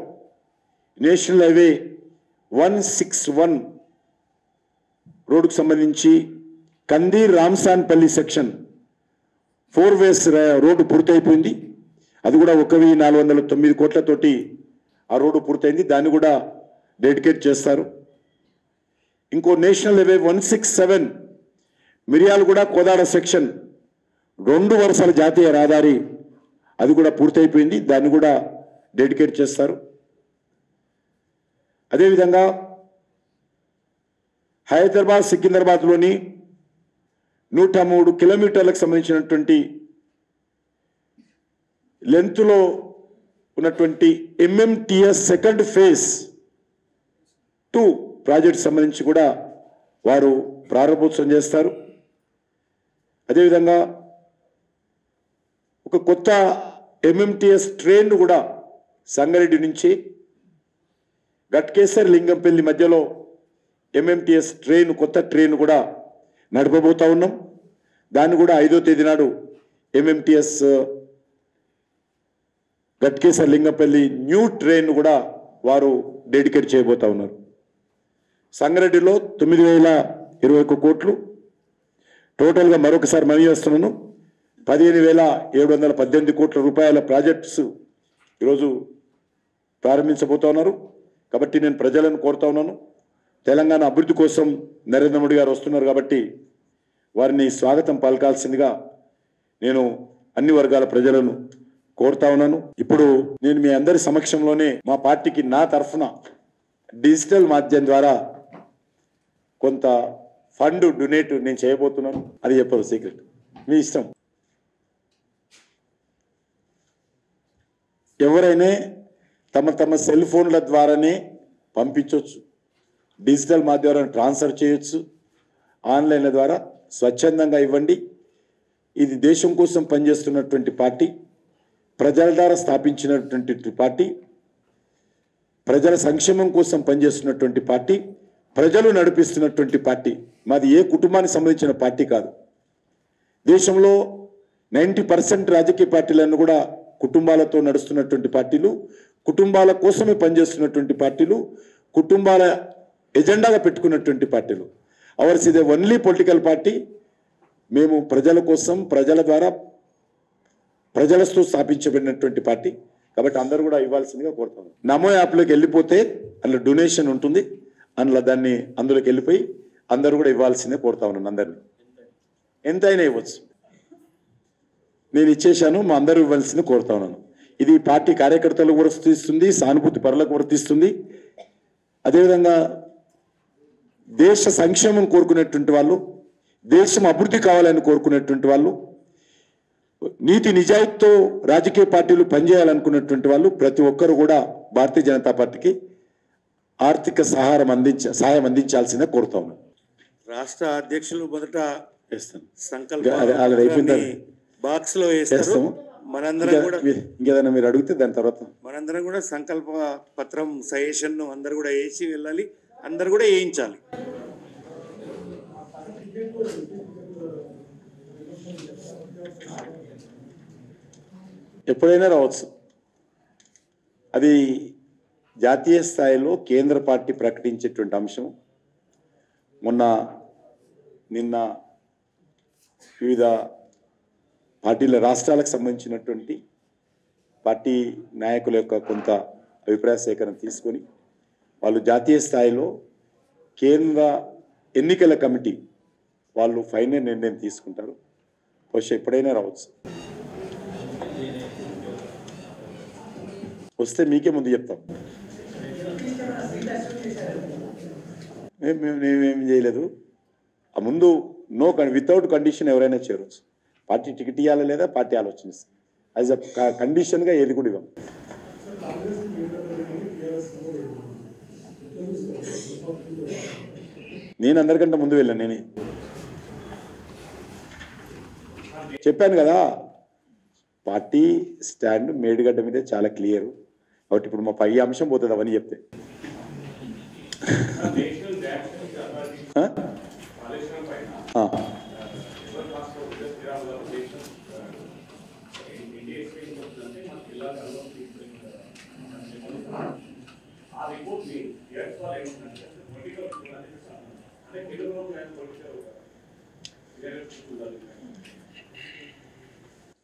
national highway 161 రోడ్డుకు సంబంధించి కందీర్ రామ్సాన్పల్లి సెక్షన్ 4 వేస్ రోడ్డు పూర్తయిపోయింది. అది కూడా 1,409 కోట్లతోటి ఆ రోడ్డు పూర్తయింది. దాన్ని కూడా డెడికేట్ చేస్తారు. ఇంకో national highway 167 Miryalaguda Kodad section 2 వరుసల జాతీయ రహదారి, అది కూడా పూర్తయిపోయింది. దాన్ని కూడా డెడికేట్ చేస్తారు. అదేవిధంగా హైదరాబాద్ సికింద్రాబాద్లోని 103 కిలోమీటర్లకు సంబంధించినటువంటి లెంత్లో ఉన్నటువంటి MMTS సెకండ్ ఫేజ్ 2 ప్రాజెక్ట్ సంబంధించి కూడా వారు ప్రారంభోత్సవం చేస్తారు. అదేవిధంగా ఒక కొత్త MMTS ట్రైన్ కూడా సంగారెడ్డి నుంచి గట్కేసర్ లింగంపల్లి మధ్యలో MMTS ట్రైన్, కొత్త ట్రైన్ కూడా నడపబోతా ఉన్నాం. దాన్ని కూడా 5వ తేదీ నాడు MMTS Ghatkesar Lingampally new train కూడా వారు డెడికేట్ చేయబోతా ఉన్నారు. సంగారెడ్డిలో 9,021 కోట్లు టోటల్గా. మరొకసారి మనవి చేస్తున్నాను, 15,718 కోట్ల రూపాయల ప్రాజెక్ట్స్ ఈరోజు ప్రారంభించబోతా ఉన్నారు. కాబట్టి నేను ప్రజలను కోరుతా ఉన్నాను, తెలంగాణ అభివృద్ధి కోసం నరేంద్ర మోడీ గారు వస్తున్నారు కాబట్టి వారిని స్వాగతం పలకాల్సిందిగా నేను అన్ని వర్గాల ప్రజలను కోరుతా ఉన్నాను. ఇప్పుడు నేను మీ అందరి సమక్షంలోనే మా పార్టీకి నా తరఫున డిజిటల్ మాధ్యమం ద్వారా కొంత ఫండ్ డొనేట్ నేను చేయబోతున్నాను. అది చెప్పదు, సీక్రెట్, మీ ఇష్టం. ఎవరైనా తమ సెల్ ఫోన్ల ద్వారానే పంపించవచ్చు, డిజిటల్ మాధ్యమం ట్రాన్స్ఫర్ చేయొచ్చు, ఆన్లైన్ల ద్వారా స్వచ్ఛందంగా ఇవ్వండి. ఇది దేశం కోసం పనిచేస్తున్నటువంటి పార్టీ, ప్రజల ద్వారా స్థాపించినటువంటి పార్టీ, ప్రజల సంక్షేమం కోసం పనిచేస్తున్నటువంటి పార్టీ, ప్రజలు నడిపిస్తున్నటువంటి పార్టీ. మాది ఏ కుటుంబానికి సంబంధించిన పార్టీ కాదు. దేశంలో 90% రాజకీయ పార్టీలను కూడా కుటుంబాలతో నడుస్తున్నటువంటి పార్టీలు, కుటుంబాల కోసమే పనిచేస్తున్నటువంటి పార్టీలు, కుటుంబాల ఎజెండాగా పెట్టుకున్నటువంటి పార్టీలు. అవర్స్ ఇదే ఓన్లీ పొలిటికల్ పార్టీ. మేము ప్రజల కోసం, ప్రజల ద్వారా, ప్రజలతో స్థాపించబడినటువంటి పార్టీ. కాబట్టి అందరూ కూడా ఇవ్వాల్సిందిగా కోరుతాను. నమో యాప్లోకి వెళ్ళిపోతే అందులో డొనేషన్ ఉంటుంది, అందులోకి వెళ్ళిపోయి అందరూ కూడా ఇవ్వాల్సిందే కోరుతా ఉన్నాను. అందరినీ ఎంతైనా ఇవ్వచ్చు, నేను ఇచ్చేశాను, మా అందరూ ఇవ్వాల్సిందే కోరుతా ఉన్నాను. ఇది పార్టీ కార్యకర్తలకు వర్తిస్తుంది, సానుభూతి పరులకు వర్తిస్తుంది. అదేవిధంగా దేశ సంక్షేమం కోరుకునేటువంటి వాళ్ళు, దేశం అభివృద్ధి కావాలని కోరుకునేటువంటి వాళ్ళు, నీతి నిజాయితీతో రాజకీయ పార్టీలు పనిచేయాలనుకున్నటువంటి వాళ్ళు ప్రతి ఒక్కరు కూడా భారతీయ జనతా పార్టీకి ఆర్థిక సహాయం అందించాల్సిందే కోరుతా ఉన్నాను. రాష్ట్ర అధ్యక్షులు మొదట సంకల్ప బాక్స్ లో వేస్తాము. మనందరం కూడా ఇంకేదైనా మీరు అడిగితే దాని తర్వాత మనందరం కూడా సంకల్ప పత్రం సజెషన్ అందరు కూడా వేసి వెళ్ళాలి, అందరు కూడా వేయించాలి. ఎప్పుడైనా రావచ్చు. అది జాతీయ స్థాయిలో కేంద్ర పార్టీ ప్రకటించేటువంటి అంశం. నిన్న వివిధ పార్టీల రాష్ట్రాలకు సంబంధించినటువంటి పార్టీ నాయకుల యొక్క కొంత అభిప్రాయ సేకరణ తీసుకొని వాళ్ళు జాతీయ స్థాయిలో కేంద్ర ఎన్నికల కమిటీ వాళ్ళు ఫైనల్ నిర్ణయం తీసుకుంటారు. బహుశా ఎప్పుడైనా రావచ్చు. వస్తే మీకే ముందు చెప్తాం. మేమేం చేయలేదు. ఆ ముందు వితౌట్ కండిషన్ ఎవరైనా చేరవచ్చు. పార్టీ టికెట్ ఇవ్వాలి లేదా పార్టీ ఆలోచిస్తుంది. యాజ్ అ కండిషన్గా ఏది కూడా ఇవ్వం. నేను అందరికంటే ముందు వెళ్ళాను. నేనే చెప్పాను కదా, పార్టీ స్టాండ్ మేడిగడ్డ మీదే చాలా క్లియర్. కాబట్టి ఇప్పుడు మా పై అంశం పోతుంది అవన్నీ చెప్తే.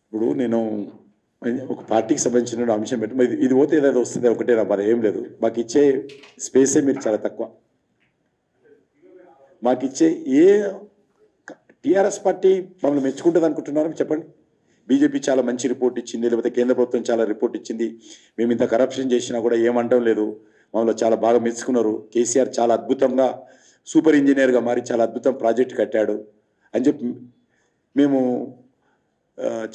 ఇప్పుడు నేను ఒక పార్టీకి సంబంధించిన అంశం పెట్టి మరి ఇది పోతే ఏదైనా వస్తుంది ఒకటే రా, మరి ఏం లేదు. మాకు ఇచ్చే స్పేసే మీరు చాలా తక్కువ. మాకు ఇచ్చే ఏ టీఆర్ఎస్ పార్టీ మమ్మల్ని మెచ్చుకుంటుంది అనుకుంటున్నారు చెప్పండి? బీజేపీ చాలా మంచి రిపోర్ట్ ఇచ్చింది, లేకపోతే కేంద్ర ప్రభుత్వం చాలా రిపోర్ట్ ఇచ్చింది, మేము ఇంత కరప్షన్ చేసినా కూడా ఏమంటం లేదు, మమ్మల్ని చాలా బాగా మెచ్చుకున్నారు, కేసీఆర్ చాలా అద్భుతంగా సూపర్ ఇంజనీర్గా మారి చాలా అద్భుతం ప్రాజెక్ట్ కట్టాడు అని చెప్పి మేము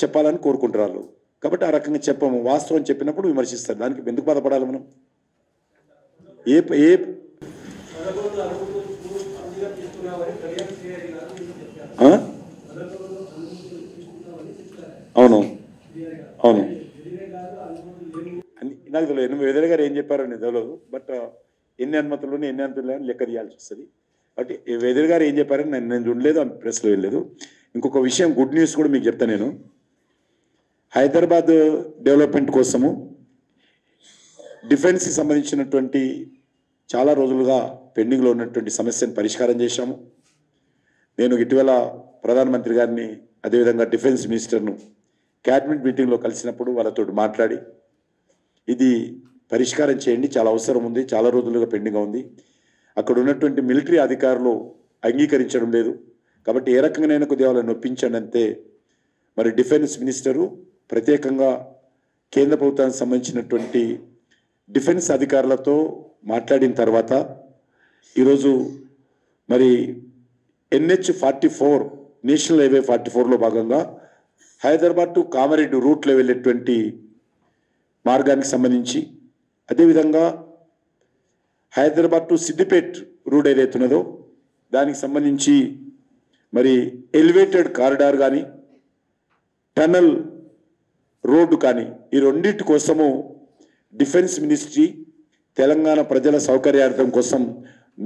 చెప్పాలని కోరుకుంటున్నారు. కాబట్టి ఆ రకంగా చెప్పము. వాస్తవం చెప్పినప్పుడు విమర్శిస్తారు. దానికి ఎందుకు బాధపడాలి మనం? ఏ ఏ అవును అవును నాకు తెలియదు వెదర్ గారు ఏం చెప్పారో నేను తెలియదు. బట్ ఎన్ని అనుమతులు ఎన్ని అనుమతులు అని లెక్క తీయాల్సి వస్తుంది. బట్ వెదర్ గారు ఏం చెప్పారని నేను చూడలేదు, ఆ ప్రెస్లో వెళ్ళలేదు. ఇంకొక విషయం, గుడ్ న్యూస్ కూడా మీకు చెప్తాను నేను. హైదరాబాద్ డెవలప్మెంట్ కోసము డిఫెన్స్కి సంబంధించినటువంటి చాలా రోజులుగా పెండింగ్లో ఉన్నటువంటి సమస్యను పరిష్కారం చేశాము. నేను ఇటీవల ప్రధానమంత్రి గారిని, అదేవిధంగా డిఫెన్స్ మినిస్టర్ను క్యాబినెట్ మీటింగ్లో కలిసినప్పుడు వాళ్ళతో మాట్లాడి ఇది పరిష్కారం చేయండి, చాలా అవసరం ఉంది, చాలా రోజులుగా పెండింగ్గా ఉంది, అక్కడ ఉన్నటువంటి మిలిటరీ అధికారులు అంగీకరించడం లేదు, కాబట్టి ఏ రకంగానైనా కొద్దిగా వాళ్ళని నొప్పించండి అంతే. మరి డిఫెన్స్ మినిస్టరు ప్రత్యేకంగా కేంద్ర ప్రభుత్వానికి సంబంధించినటువంటి డిఫెన్స్ అధికారులతో మాట్లాడిన తర్వాత ఈరోజు మరి NH-44 నేషనల్ హైవే 44లో భాగంగా హైదరాబాద్ టు కామారెడ్డి రూట్లో వెళ్ళేటువంటి మార్గానికి సంబంధించి, అదేవిధంగా హైదరాబాద్ టు సిద్దిపేట్ రూట్ ఏదైతున్నదో దానికి సంబంధించి మరి ఎలివేటెడ్ కారిడార్ కానీ టనల్ రోడ్డు కానీ ఈ రెండింటి కోసము డిఫెన్స్ మినిస్ట్రీ తెలంగాణ ప్రజల సౌకర్యార్థం కోసం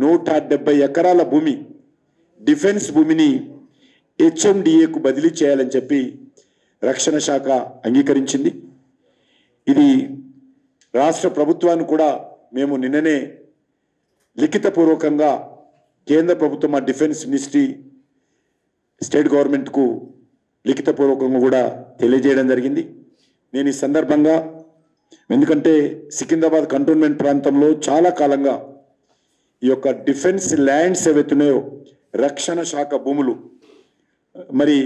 170 ఎకరాల భూమి, డిఫెన్స్ భూమిని HMDAకు బదిలీ చేయాలని చెప్పి రక్షణ శాఖ అంగీకరించింది. ఇది రాష్ట్ర ప్రభుత్వాన్ని కూడా మేము నిన్ననే లిఖితపూర్వకంగా కేంద్ర ప్రభుత్వం ఆ డిఫెన్స్ మినిస్ట్రీ స్టేట్ గవర్నమెంట్కు లిఖితపూర్వకంగా కూడా తెలియజేయడం జరిగింది. నేను ఈ సందర్భంగా, ఎందుకంటే సికింద్రాబాద్ కంటోన్మెంట్ ప్రాంతంలో చాలా కాలంగా ఈ యొక్క డిఫెన్స్ ల్యాండ్స్ ఏవైతున్నాయో రక్షణ శాఖ భూములు మరి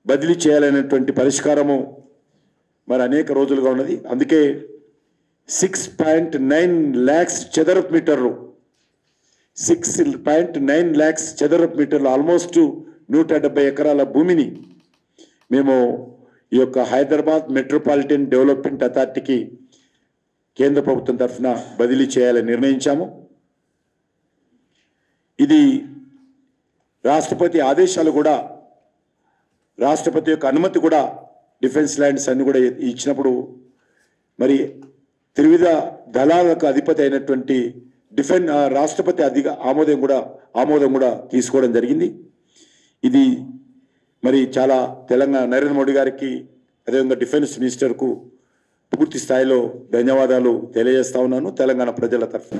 బదిలీ చేయాలనేటువంటి పరిష్కారము మరి అనేక రోజులుగా ఉన్నది. అందుకే 6.9 lakhs చదరపు మీటర్లు 6.9 lakhs చదరపు మీటర్లు ఆల్మోస్ట్ 170 ఎకరాల భూమిని మేము ఈ యొక్క హైదరాబాద్ మెట్రోపాలిటన్ డెవలప్మెంట్ అథారిటీకి కేంద్ర ప్రభుత్వం తరఫున బదిలీ చేయాలని నిర్ణయించాము. ఇది రాష్ట్రపతి ఆదేశాలు కూడా, రాష్ట్రపతి యొక్క అనుమతి కూడా డిఫెన్స్ ల్యాండ్స్ అన్ని కూడా ఇచ్చినప్పుడు మరి త్రివిధ దళాలకు అధిపతి అయినటువంటి రాష్ట్రపతి ఆమోదం కూడా తీసుకోవడం జరిగింది. ఇది మరి చాలా తెలంగాణ నరేంద్ర మోడీ గారికి, అదేవిధంగా డిఫెన్స్ మినిస్టర్కు పూర్తి స్థాయిలో ధన్యవాదాలు తెలియజేస్తా ఉన్నాను తెలంగాణ ప్రజల తరఫున.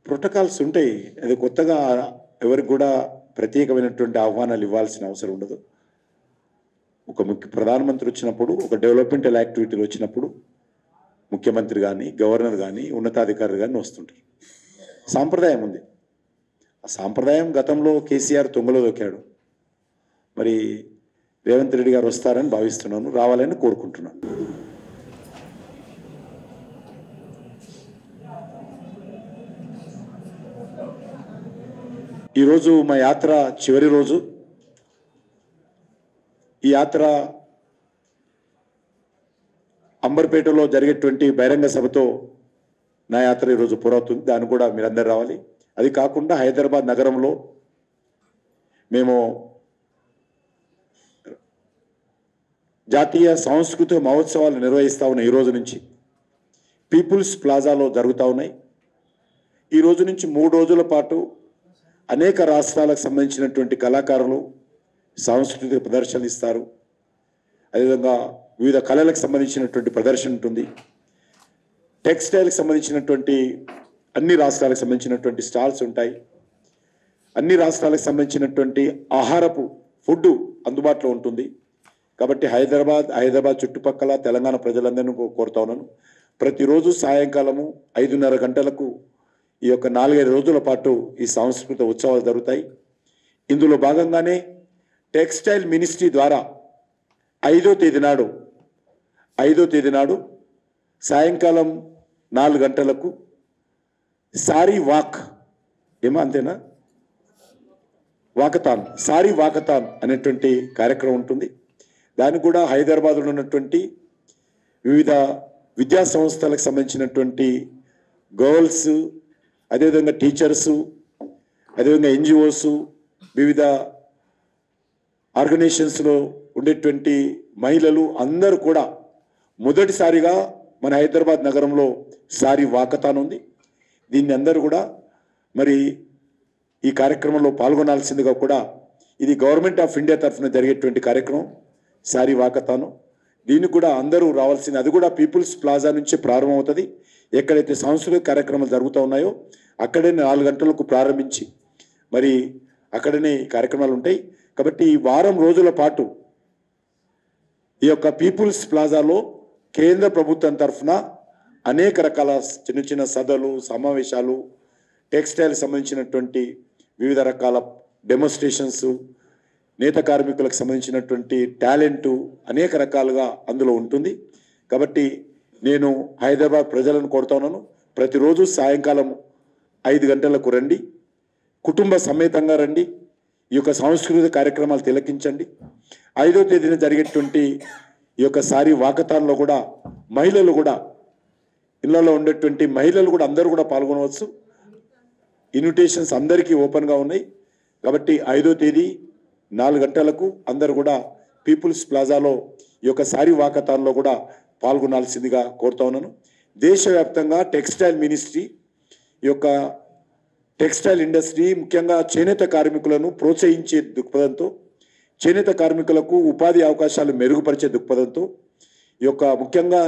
ప్రోటోకాల్స్ ఉంటాయి, అది కొత్తగా ఎవరికి కూడా ప్రత్యేకమైనటువంటి ఆహ్వానాలు ఇవ్వాల్సిన అవసరం ఉండదు. ఒక ప్రధానమంత్రి వచ్చినప్పుడు, ఒక డెవలప్మెంటల్ యాక్టివిటీలు వచ్చినప్పుడు ముఖ్యమంత్రి కానీ, గవర్నర్ కానీ, ఉన్నతాధికారులు కానీ వస్తుంటారు. సాంప్రదాయం ఉంది. ఆ సాంప్రదాయం గతంలో కేసీఆర్ తొంగలో దొక్కాడు. మరి రేవంత్ రెడ్డి గారు వస్తారని భావిస్తున్నాను, రావాలని కోరుకుంటున్నాను. ఈరోజు మా యాత్ర చివరి రోజు. ఈ యాత్ర అంబర్పేటలో జరిగేటువంటి బహిరంగ సభతో నా యాత్ర ఈరోజు పూర్తవుతుంది. దాన్ని కూడా మీరందరూ రావాలి. అది కాకుండా హైదరాబాద్ నగరంలో మేము జాతీయ సాంస్కృతిక మహోత్సవాలు నిర్వహిస్తూ ఉన్న ఈ రోజు నుంచి పీపుల్స్ ప్లాజాలో జరుగుతూ ఉన్నాయి. ఈ రోజు నుంచి 3 రోజుల పాటు అనేక రాష్ట్రాలకు సంబంధించినటువంటి కళాకారులు సాంస్కృతిక ప్రదర్శనలు ఇస్తారు. అదేవిధంగా వివిధ కళలకు సంబంధించినటువంటి ప్రదర్శన ఉంటుంది. టెక్స్టైల్కి సంబంధించినటువంటి అన్ని రాష్ట్రాలకు సంబంధించినటువంటి స్టాల్స్ ఉంటాయి. అన్ని రాష్ట్రాలకు సంబంధించినటువంటి ఆహారపు ఫుడ్ అందుబాటులో ఉంటుంది. కాబట్టి హైదరాబాద్ చుట్టుపక్కల తెలంగాణ ప్రజలందరినీ కోరుతా ఉన్నాను, ప్రతిరోజు సాయంకాలము 5:30 గంటలకు ఈ యొక్క 4-5 రోజుల పాటు ఈ సాంస్కృతిక ఉత్సవాలు జరుగుతాయి. ఇందులో భాగంగానే టెక్స్టైల్ మినిస్ట్రీ ద్వారా 5వ తేదీ నాడు సాయంకాలం 4 గంటలకు సారీ వాక్ అంతేనా వాకథాన్ సారీ వాకథాన్ అనేటువంటి కార్యక్రమం ఉంటుంది. దానికి కూడా హైదరాబాద్లో ఉన్నటువంటి వివిధ విద్యా సంస్థలకు సంబంధించినటువంటి గర్ల్స్, అదేవిధంగా టీచర్సు, అదేవిధంగా ఎన్జిఓస్, వివిధ ఆర్గనైజేషన్స్లో ఉండేటువంటి మహిళలు అందరూ కూడా మొదటిసారిగా మన హైదరాబాద్ నగరంలో సారీ వాకథాన్ ఉంది. దీన్ని అందరూ కూడా మరి ఈ కార్యక్రమంలో పాల్గొనాల్సిందిగా కూడా, ఇది గవర్నమెంట్ ఆఫ్ ఇండియా తరఫున జరిగేటువంటి కార్యక్రమం సారీ వాకథాను. దీన్ని కూడా అందరూ రావాల్సింది. అది కూడా పీపుల్స్ ప్లాజా నుంచి ప్రారంభమవుతుంది. ఎక్కడైతే సాంస్కృతిక కార్యక్రమాలు జరుగుతూ ఉన్నాయో అక్కడే 4 గంటలకు ప్రారంభించి మరి అక్కడనే కార్యక్రమాలు ఉంటాయి. కాబట్టి ఈ వారం రోజుల పాటు ఈ యొక్క పీపుల్స్ ప్లాజాలో కేంద్ర ప్రభుత్వం తరఫున అనేక రకాల చిన్న చిన్న సభలు, సమావేశాలు, టెక్స్టైల్ సంబంధించినటువంటి వివిధ రకాల డెమోన్స్ట్రేషన్స్, నేత కార్మికులకు సంబంధించినటువంటి టాలెంటు అనేక రకాలుగా అందులో ఉంటుంది. కాబట్టి నేను హైదరాబాద్ ప్రజలను కోరుతా ఉన్నాను, ప్రతిరోజు సాయంకాలం 5 గంటలకు రండి, కుటుంబ సమేతంగా రండి, ఈ యొక్క సాంస్కృతిక కార్యక్రమాలు తిలకించండి. 5వ తేదీన జరిగేటువంటి ఈ యొక్క సారీ వాకథాన్లో కూడా మహిళలు కూడా, ఇళ్లలో ఉండేటువంటి మహిళలు కూడా అందరూ కూడా పాల్గొనవచ్చు. ఇన్విటేషన్స్ అందరికీ ఓపెన్గా ఉన్నాయి. కాబట్టి 5వ తేదీ 4 గంటలకు అందరూ కూడా పీపుల్స్ ప్లాజాలో ఈ యొక్క సారీ వాకథాన్లో కూడా పాల్గొనాల్సిందిగా కోరుతా ఉన్నాను. దేశవ్యాప్తంగా టెక్స్టైల్ మినిస్ట్రీ ఈ యొక్క టెక్స్టైల్ ఇండస్ట్రీ, ముఖ్యంగా చేనేత కార్మికులను ప్రోత్సహించే దృక్పథంతో, చేనేత కార్మికులకు ఉపాధి అవకాశాలు మెరుగుపరిచే దృక్పథంతో, ఈ యొక్క ముఖ్యంగా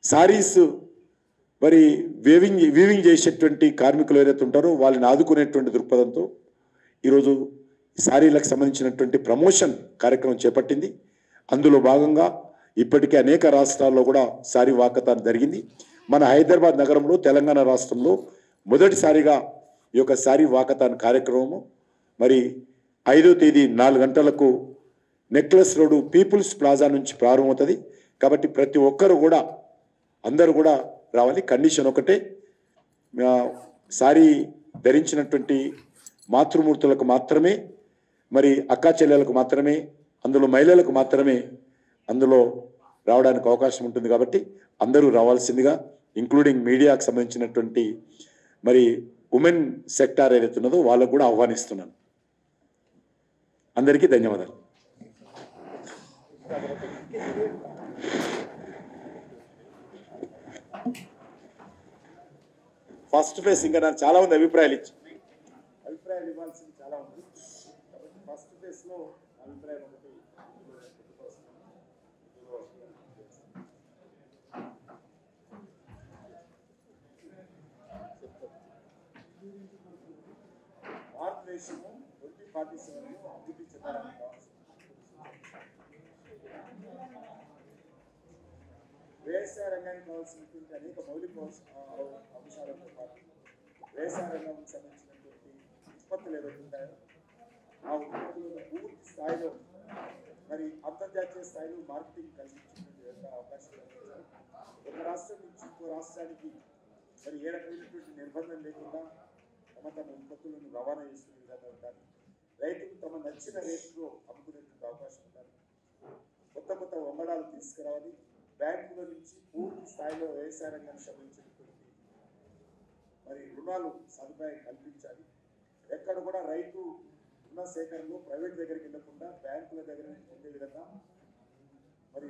సారీస్ మరి వీవింగ్ చేసేటువంటి కార్మికులు ఏదైతే ఉంటారో వాళ్ళని ఆదుకునేటువంటి దృక్పథంతో ఈరోజు సారీలకు సంబంధించినటువంటి ప్రమోషన్ కార్యక్రమం చేపట్టింది. అందులో భాగంగా ఇప్పటికే అనేక రాష్ట్రాల్లో కూడా సారీ వాకథాన్ జరిగింది. మన హైదరాబాద్ నగరంలో, తెలంగాణ రాష్ట్రంలో మొదటిసారిగా ఈ యొక్క సారీ వాకథాన్ కార్యక్రమము మరి 5వ తేదీ 4 గంటలకు నెక్లెస్ రోడ్ పీపుల్స్ ప్లాజా నుంచి ప్రారంభమవుతుంది. కాబట్టి ప్రతి ఒక్కరు కూడా అందరూ కూడా రావాలి. కండిషన్ ఒకటే, సారీ ధరించినటువంటి మాతృమూర్తులకు మాత్రమే, మరి అక్కా చెల్లెలకు మాత్రమే, అందులో మహిళలకు మాత్రమే అందులో రావడానికి అవకాశం ఉంటుంది. కాబట్టి అందరూ రావాల్సిందిగా, ఇంక్లూడింగ్ మీడియాకు సంబంధించినటువంటి మరి ఉమెన్ సెక్టార్ ఏదైతే ఉన్నదో వాళ్ళకు కూడా ఆహ్వానిస్తున్నాను. అందరికీ ధన్యవాదాలు. ఫస్ట్ ఫేస్ ఇంకా నాకు చాలా మంది అభిప్రాయాలు ఇవ్వాల్సింది చాలా ఉంది. కాబట్టి ఫస్ట్ ఫేస్లో అభిప్రాయం ఒకటి భారతదేశము 2047లో అభివృద్ధి చెందడానికి వ్యవసాయ రంగానికి కావాల్సినటువంటి అనేక మౌలిక అంశాలతో పాటు వ్యవసాయ రంగానికి సంబంధించినటువంటి ఉత్పత్తులు ఏవైతే ఉంటాయో ఆ ఉత్పత్తులను పూర్తి స్థాయిలో మరి అంతర్జాతీయ స్థాయిలో మార్కెటింగ్ కలిగించేటువంటి అవకాశం కల్పించారు. ఒక రాష్ట్రం నుంచి ఇంకో రాష్ట్రానికి మరి ఏ రకమైనటువంటి నిర్బంధం లేకుండా తమ ఉత్పత్తులను రవాణా చేసుకునే విధంగా ఉండాలి. రైతులు తమ నచ్చిన రేట్లో అమ్ముకునేటువంటి అవకాశం ఉండాలి. కొత్త వంగడాలు తీసుకురావాలి. బ్యాంకుల నుంచి పూర్తి స్థాయిలో వ్యవసాయ రంగానికి సంబంధించినటువంటి మరి రుణాలు సదుపాయం కల్పించాలి. ఎక్కడ కూడా రైతు రుణ సేకరణలో ప్రైవేట్ దగ్గరికి వెళ్లకుండా బ్యాంకుల దగ్గర నుంచి పొందే విధంగా మరి